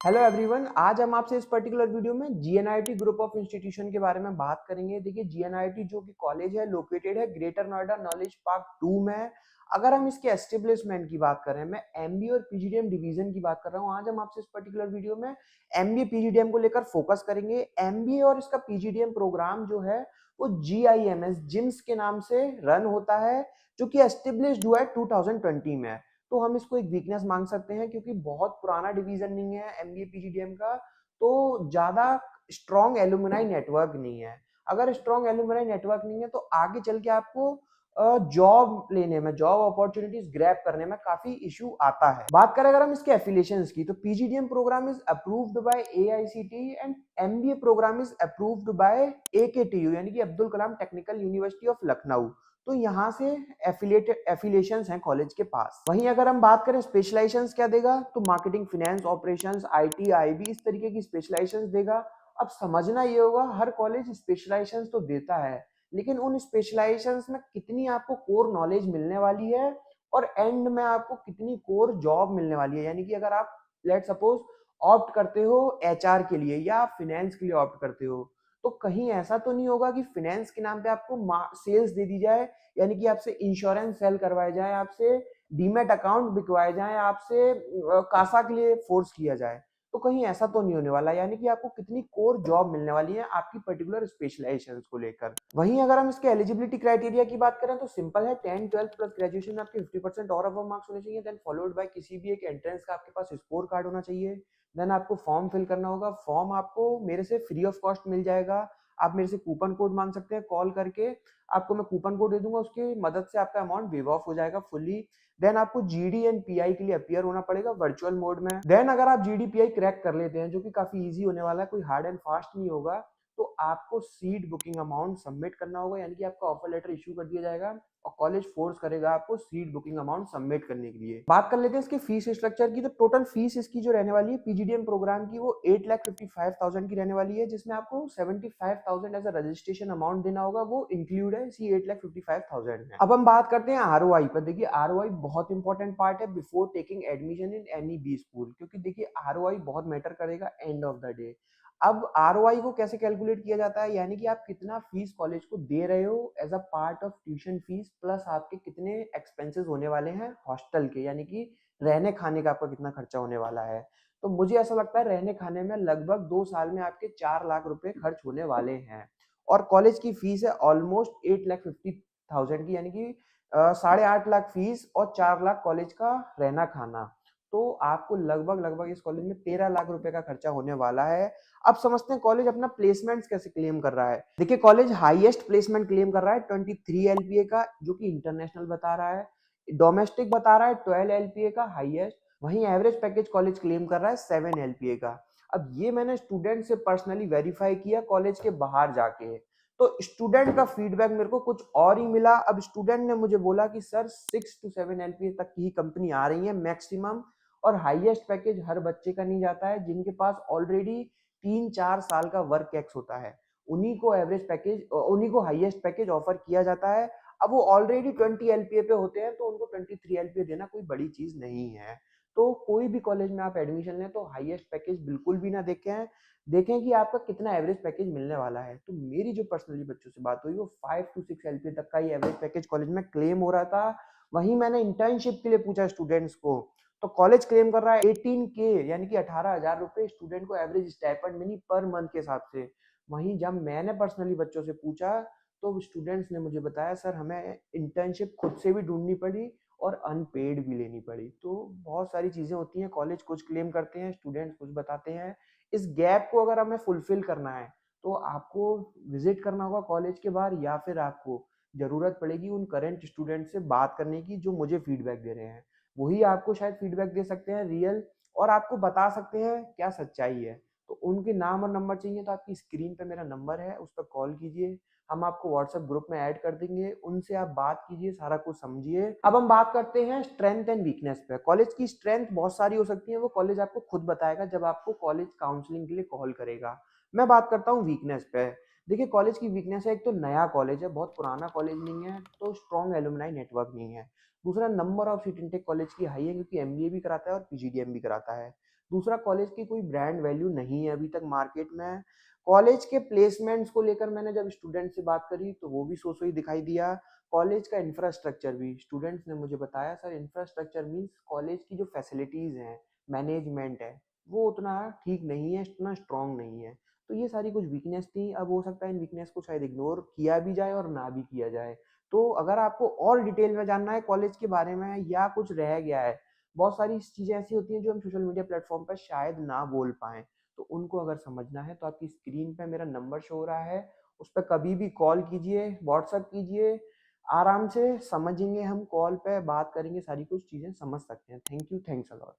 Hello everyone, आज हम आपसे इस पर्टिकुलर वीडियो में जीएनआईटी ग्रुप ऑफ इंस्टीट्यूशन के बारे में बात करेंगे। देखिए, जीएनआईटी जो कि कॉलेज है लोकेटेड है ग्रेटर नोएडा नॉलेज पार्क 2 में। अगर हम इसके एस्टेब्लिशमेंट की बात करें, मैं एमबीए और पीजीडीएम डिवीजन की बात कर रहा हूँ। आज हम आपसे इस पर्टिकुलर वीडियो में एमबीए पीजीडीएम को लेकर फोकस करेंगे। एमबीए और इसका पीजीडीएम प्रोग्राम जो है वो जीआईएमएस जिम्स के नाम से रन होता है, जो कि एस्टेब्लिश्ड हुआ है 2020 में। तो हम इसको एक वीकनेस मांग सकते हैं, क्योंकि बहुत पुराना डिवीजन नहीं है एमबीए पीजीडीएम का, तो ज्यादा स्ट्रॉन्ग एलुमनाई नेटवर्क नहीं है। अगर स्ट्रॉन्ग एलुमनाई नेटवर्क नहीं है तो आगे चल के आपको जॉब लेने में, जॉब अपॉर्चुनिटीज ग्रैब करने में काफी इशू आता है। बात करें अगर हम इसके एफिलिएशंस की, तो PGDM programme is approved by AICTE and MBA programme is approved by AKTU यानी कि Abdul Kalam technical university of Lucknow. तो यहाँ से एफिलिएशंस हैं कॉलेज के पास। वहीं अगर हम बात करें स्पेशलाइजेशंस क्या देगा, तो marketing, finance, operations, IT, IB, इस तरीके की स्पेशलाइजेशंस देगा। अब समझना ये होगा, हर कॉलेज स्पेशलाइजेशंस तो देता है, लेकिन उन स्पेशलाइजेशंस में कितनी आपको कोर नॉलेज मिलने वाली है और एंड में आपको कितनी कोर जॉब मिलने वाली है। यानी कि अगर आप लेट सपोज ऑप्ट करते हो एचआर के लिए या फाइनेंस के लिए ऑप्ट करते हो, तो कहीं ऐसा तो नहीं होगा कि फाइनेंस के नाम पे आपको सेल्स दे दी जाए, यानी कि आपसे इंश्योरेंस सेल करवाया जाए, आपसे डीमेट अकाउंट बिकवाए जाए, आपसे कासा के लिए फोर्स किया जाए। तो कहीं ऐसा तो नहीं होने वाला, यानी कि आपको कितनी कोर जॉब मिलने वाली है आपकी पर्टिकुलर स्पेशलाइजेशन को लेकर। वहीं अगर हम इसके एलिजिबिलिटी क्राइटेरिया की बात करें तो सिंपल है, 10 12 प्लस ग्रेजुएशन में आपके 50% और अबव मार्क्स होने चाहिए, देन फॉलोड बाय किसी भी एक एंट्रेंस का आपके पास स्कोर कार्ड होना चाहिए। देन आपको फॉर्म फिल करना होगा। फॉर्म आपको मेरे से फ्री ऑफ कॉस्ट मिल जाएगा। आप मेरे से कूपन कोड मांग सकते हैं कॉल करके, आपको मैं कूपन कोड दे दूंगा, उसकी मदद से आपका अमाउंट वेव ऑफ हो जाएगा फुल्ली। देन आपको जीडी एंड पीआई के लिए अपियर होना पड़ेगा वर्चुअल मोड में। देन अगर आप जीडी पीआई क्रैक कर लेते हैं, जो कि काफी इजी होने वाला है, कोई हार्ड एंड फास्ट नहीं होगा, तो आपको सीट बुकिंग अमाउंट सबमिट करना होगा, यानी कि आपका ऑफर लेटर इश्यू कर दिया जाएगा और कॉलेज फोर्स करेगा आपको सीट बुकिंग अमाउंट सबमिट करने के लिए। बात कर लेते हैं इसके फीस स्ट्रक्चर की। तो टोटल फीस इसकी जो रहने वाली है पीजीडीएम प्रोग्राम की, वो 8,55,000 की रहने वाली है, जिसमें आपको 75,000 एज अ रजिस्ट्रेशन अमाउंट देना होगा, वो इंक्लूड है इसी 8,55,000 में। अब हम बात करते हैं आरओआई पर। देखिए, आरओआई बहुत इंपॉर्टेंट पार्ट है before taking admission in any B school, क्योंकि देखिए आरओआई बहुत मैटर करेगा एंड ऑफ द डे। अब आरओआई को कैसे कैलकुलेट किया जाता है, यानी कि आप कितना फीस कॉलेज को दे रहे हो as a part of tuition fees, plus आपके कितने एक्सपेंसेस होने वाले हैं हॉस्टल के, यानी कि रहने खाने का आपका कितना खर्चा होने वाला है। तो मुझे ऐसा लगता है रहने खाने में लगभग 2 साल में आपके 4 लाख रुपए खर्च होने वाले हैं। और कॉलेज की फीस है ऑलमोस्ट 8,50,000 की, यानी कि 8.5 लाख फीस और 4 लाख कॉलेज का रहना खाना। तो आपको लगभग लगभग इस कॉलेज में 13 लाख रुपए का खर्चा होने वाला है। अब समझते हैं कॉलेज अपना प्लेसमेंट्स कैसे क्लेम कर रहा है। देखिए, कॉलेज हाईएस्ट प्लेसमेंट क्लेम कर रहा है 23 एलपीए का, जो कि इंटरनेशनल बता रहा है। डोमेस्टिक बता रहा है 12 एलपीए का हाईएस्ट। वहीं एवरेज पैकेज कॉलेज क्लेम कर रहा है 7 एलपीए का। अब ये मैंने स्टूडेंट से पर्सनली वेरीफाई किया कॉलेज के बाहर जाके, तो स्टूडेंट का फीडबैक मेरे को कुछ और ही मिला। अब स्टूडेंट ने मुझे बोला कि सर 6 to 7 एलपीए तक की ही कंपनी आ रही है मैक्सिमम, और हाईएस्ट पैकेज हर बच्चे का नहीं जाता है। जिनके पास ऑलरेडी 3-4 साल का वर्क एक्स होता है, उन्हीं को एवरेज पैकेज, उन्हीं को हाईएस्ट पैकेज ऑफर किया जाता है। अब वो ऑलरेडी 20 एलपीए पे होते हैं, तो उनको 23 एलपीए देना कोई बड़ी चीज नहीं है। तो कोई भी कॉलेज में आप एडमिशन लें तो हाईएस्ट पैकेज बिल्कुल भी ना देखें, देखें कि आपका कितना एवरेज पैकेज मिलने वाला है। तो मेरी जो पर्सनली बच्चों से बात हुई, वो 5 to 6 एलपीए तक का ही एवरेज पैकेज कॉलेज में क्लेम हो रहा था। वहीं मैंने इंटर्नशिप के लिए पूछा स्टूडेंट्स को, तो कॉलेज क्लेम कर रहा है 18K, यानी कि 18,000 रुपए स्टूडेंट को एवरेज स्टाइपेंड मिली पर मंथ के हिसाब से। वहीं जब मैंने पर्सनली बच्चों से पूछा, तो स्टूडेंट्स ने मुझे बताया सर हमें इंटर्नशिप खुद से भी ढूंढनी पड़ी और अनपेड भी लेनी पड़ी। तो बहुत सारी चीजें होती हैं, कॉलेज कुछ क्लेम करते हैं, स्टूडेंट्स कुछ बताते हैं। इस गैप को अगर हमें फुलफिल करना है, तो आपको विजिट करना होगा कॉलेज के बाहर, या फिर आपको जरूरत पड़ेगी उन करंट स्टूडेंट से बात करने की जो मुझे फीडबैक दे रहे हैं। वही आपको शायद फीडबैक दे सकते हैं रियल, और आपको बता सकते हैं क्या सच्चाई है। तो उनके नाम और नंबर चाहिए तो आपकी स्क्रीन पे मेरा नंबर है, उस पर कॉल कीजिए। हम आपको व्हाट्सएप ग्रुप में ऐड कर देंगे, उनसे आप बात कीजिए, सारा कुछ समझिए। अब हम बात करते हैं स्ट्रेंथ एंड वीकनेस पे। कॉलेज की स्ट्रेंथ बहुत सारी हो सकती है, वो कॉलेज आपको खुद बताएगा जब आपको कॉलेज काउंसलिंग के लिए कॉल करेगा। मैं बात करता हूँ वीकनेस पे। देखिए, कॉलेज की वीकनेस है, एक तो नया कॉलेज है, बहुत पुराना कॉलेज नहीं है, तो स्ट्रॉन्ग एलुमनाई नेटवर्क नहीं है। दूसरा, number of seat intake college की हाई है, क्योंकि एमबीए भी कराता है और पीजीडीएम भी कराता है। दूसरा, कॉलेज की कोई ब्रांड वैल्यू नहीं है अभी तक मार्केट में। कॉलेज के प्लेसमेंट्स को लेकर मैंने जब स्टूडेंट से बात करी तो वो भी सो ही दिखाई दिया। कॉलेज का इंफ्रास्ट्रक्चर भी स्टूडेंट्स ने मुझे बताया, सर इंफ्रास्ट्रक्चर मीन्स कॉलेज की जो फैसिलिटीज़ हैं, मैनेजमेंट है, वो उतना ठीक नहीं है, उतना स्ट्रांग नहीं है। तो ये सारी कुछ वीकनेस थी। अब हो सकता है इन वीकनेस को शायद इग्नोर किया भी जाए और ना भी किया जाए। तो अगर आपको और डिटेल में जानना है कॉलेज के बारे में या कुछ रह गया है, बहुत सारी चीज़ें ऐसी होती हैं जो हम सोशल मीडिया प्लेटफॉर्म पर शायद ना बोल पाएँ, तो उनको अगर समझना है तो आपकी स्क्रीन पे मेरा नंबर शो हो रहा है, उस पे कभी भी कॉल कीजिए, व्हाट्सएप कीजिए, आराम से समझेंगे हम, कॉल पे बात करेंगे, सारी कुछ चीज़ें समझ सकते हैं। Thank you, thanks a lot.